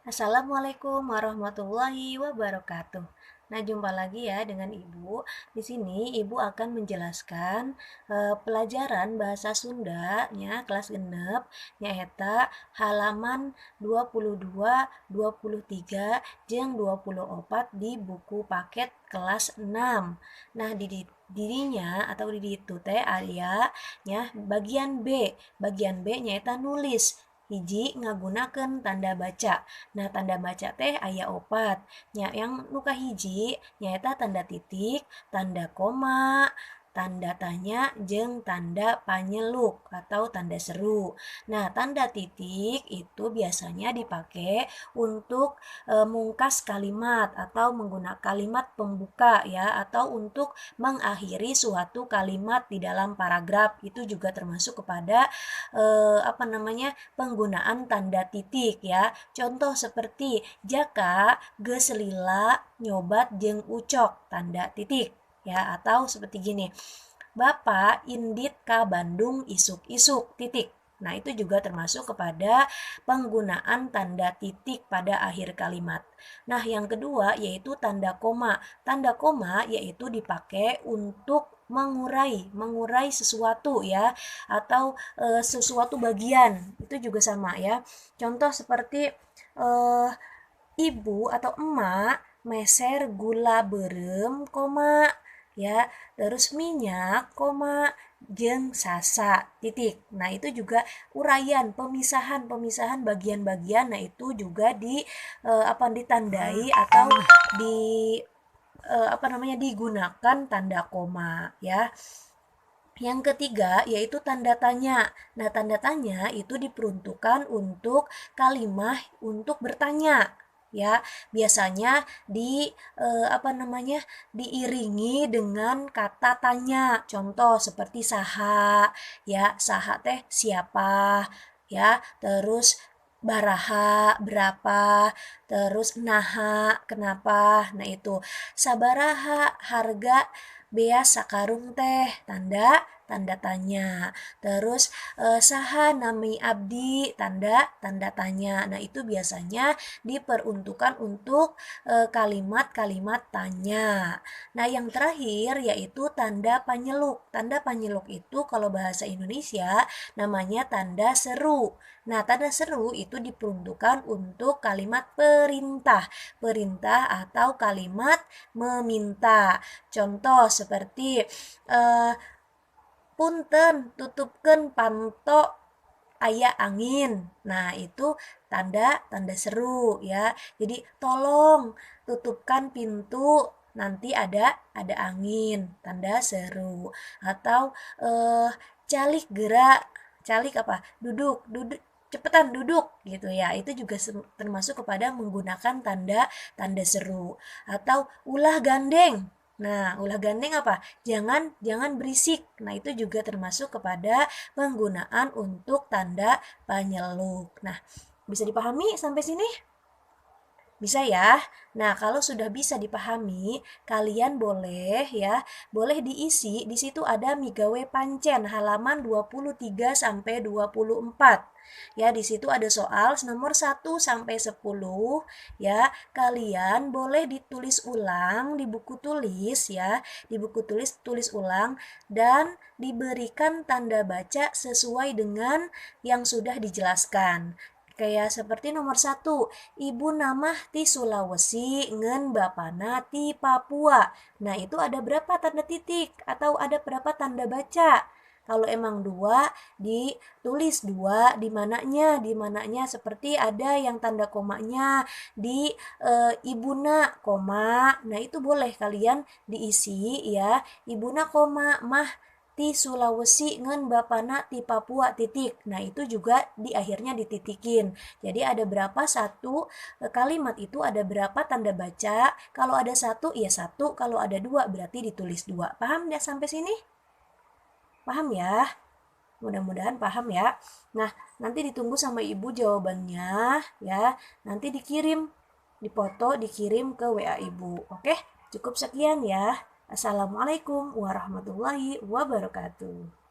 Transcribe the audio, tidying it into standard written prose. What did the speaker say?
Assalamualaikum warahmatullahi wabarakatuh. Nah, jumpa lagi ya dengan Ibu. Di sini Ibu akan menjelaskan pelajaran bahasa Sunda nya kelas genep nyaeta halaman 22, 23 jeung 24 di buku paket kelas 6. Nah, dirinya atau di itu teh aya nya bagian B. Bagian B nyaeta nulis. Hiji ngagunakeun tanda baca. Nah, tanda baca teh aya opat. Yang nuka hiji nyaeta tanda titik, tanda koma, tanda tanya, jeung tanda panyeluk atau tanda seru. Nah, tanda titik itu biasanya dipakai untuk mungkas kalimat atau menggunakan kalimat pembuka ya, atau untuk mengakhiri suatu kalimat di dalam paragraf. Itu juga termasuk kepada penggunaan tanda titik ya. Contoh seperti jaka geus lila nyobat jeung ucok tanda titik ya, atau seperti gini. Bapak indit ka Bandung isuk-isuk titik. Nah, itu juga termasuk kepada penggunaan tanda titik pada akhir kalimat. Nah, yang kedua yaitu tanda koma. Tanda koma yaitu dipakai untuk mengurai sesuatu ya, atau sesuatu bagian. Itu juga sama ya. Contoh seperti ibu atau emak meser gula berem, koma ya, terus minyak, koma jeung sasa titik. Nah, itu juga uraian, pemisahan bagian-bagian. Nah, itu juga ditandai atau digunakan tanda koma ya. Yang ketiga yaitu tanda tanya. Nah, tanda tanya itu diperuntukkan untuk kalimat untuk bertanya ya. Biasanya diiringi dengan kata tanya. Contoh seperti saha ya, saha teh siapa ya, terus baraha berapa, terus naha kenapa. Nah, itu sabaraha harga beas sakarung teh, tanda tanya. Terus saha nami abdi, tanda tanya. Nah, itu biasanya diperuntukkan untuk kalimat-kalimat tanya. Nah, yang terakhir yaitu tanda panyeluk. Tanda panyeluk itu kalau bahasa Indonesia namanya tanda seru. Nah, tanda seru itu diperuntukkan untuk kalimat perintah atau kalimat meminta. Contoh seperti punten tutupkeun panto aya angin. Nah, itu tanda seru ya. Jadi tolong tutupkan pintu nanti ada angin, tanda seru. Atau calik gerak, calik apa? Duduk cepetan duduk gitu ya. Itu juga termasuk kepada menggunakan tanda seru. Atau ulah gandeng. Nah, ulah gandeng apa? Jangan berisik. Nah, itu juga termasuk kepada penggunaan untuk tanda panyeluk. Nah, bisa dipahami sampai sini? Bisa ya. Nah, kalau sudah bisa dipahami, kalian boleh diisi. Di situ ada migawe pancen halaman 23 sampai 24. Ya, di situ ada soal nomor 1 sampai 10 ya. Kalian boleh ditulis ulang di buku tulis ya. Di buku tulis ulang dan diberikan tanda baca sesuai dengan yang sudah dijelaskan. Kayak seperti nomor 1, ibu nama ti Sulawesi ngen bapana ti Papua. Nah, itu ada berapa tanda titik atau ada berapa tanda baca? Kalau emang 2, ditulis 2 di mananya seperti ada yang tanda komanya di ibuna koma. Nah, itu boleh kalian diisi ya. Ibuna koma mah ti Sulawesi ngan bapana ti Papua titik. Nah, itu juga di akhirnya dititikin. Jadi ada berapa satu kalimat itu ada berapa tanda baca. Kalau ada 1 ya 1, kalau ada 2 berarti ditulis 2. Paham ya sampai sini? Paham ya? Mudah-mudahan paham ya. Nah, nanti ditunggu sama ibu jawabannya ya. Nanti dikirim, dipoto, dikirim ke WA ibu. Oke, cukup sekian ya. Assalamualaikum warahmatullahi wabarakatuh.